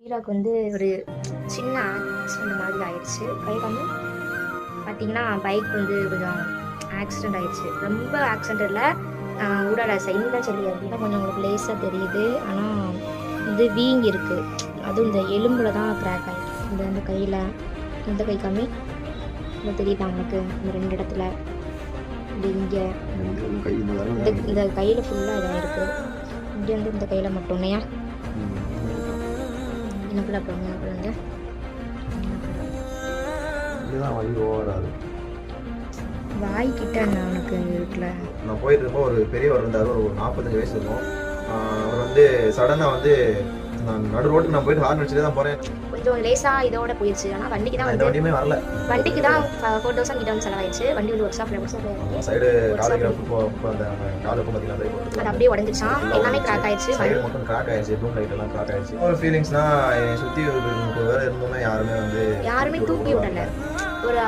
மீராக்கு வந்து ஒரு சின்ன ஆக்சிடென்ட் மாதிரி ஆயிடுச்சு. கை வந்து பார்த்தீங்கன்னா பைக் வந்து கொஞ்சம் ஆக்சிடென்ட் ஆயிடுச்சு. ரொம்ப ஆக்சிடென்ட் இல்லை, உடலை சைடில் சொல்லி அப்படின்னா கொஞ்சம் உங்களுக்கு லேசாக தெரியுது. ஆனால் இது வீங்கி இருக்குது. அதுவும் இந்த எலும்பில் தான் கிராக் ஆகிடுச்சு. இந்த கையில் இந்த கை காமி இந்த தெரியுதா உங்களுக்கு? இந்த 2 இடத்துல இது இங்கே இந்த கையில் ஃபுல்லாக இதாக இருக்குது. இங்கே வந்து இந்த கையில் மட்டும் இல்லையா எனக்குள்ள அப்புறம் எனக்குள்ள வாய்க்கிட்ட அவனுக்கு இருக்குல்ல. நான் போயிட்டு இருப்போம், ஒரு பெரியவர் இருந்தார், ஒரு 45 வயசு இருக்கும். அவர் வந்து சடனாக வந்து நான் நடு ரோட்டுக்கு நான் போயிட்டு ஹார்ன் அடிச்சுட்டு தான் போகிறேன். கொஞ்சம் லேசாக இதோட போயிடுச்சு. ஆனால் வண்டிக்கு தான் எந்த வண்டியுமே வரல. வண்டிக்கு தான் 4000 கிட்ட வந்து செலவாயிடுச்சு. வண்டி வந்து ஒர்க் ஷாப்பில் சைடு காலிகிராஃப் அந்த காலுக்கு பார்த்தீங்கன்னா அது அப்படியே உடஞ்சிச்சான். எல்லாமே கிராக் ஆயிடுச்சு. சைடு மட்டும் கிராக் ஆயிடுச்சு. ப்ளூ லைட் எல்லாம் கிராக் ஆயிடுச்சு. ஒரு ஃபீலிங்ஸ்னா சுற்றி 30 பேர் இருந்தோம்னா யாருமே தூக்கி விடலை. ஒரு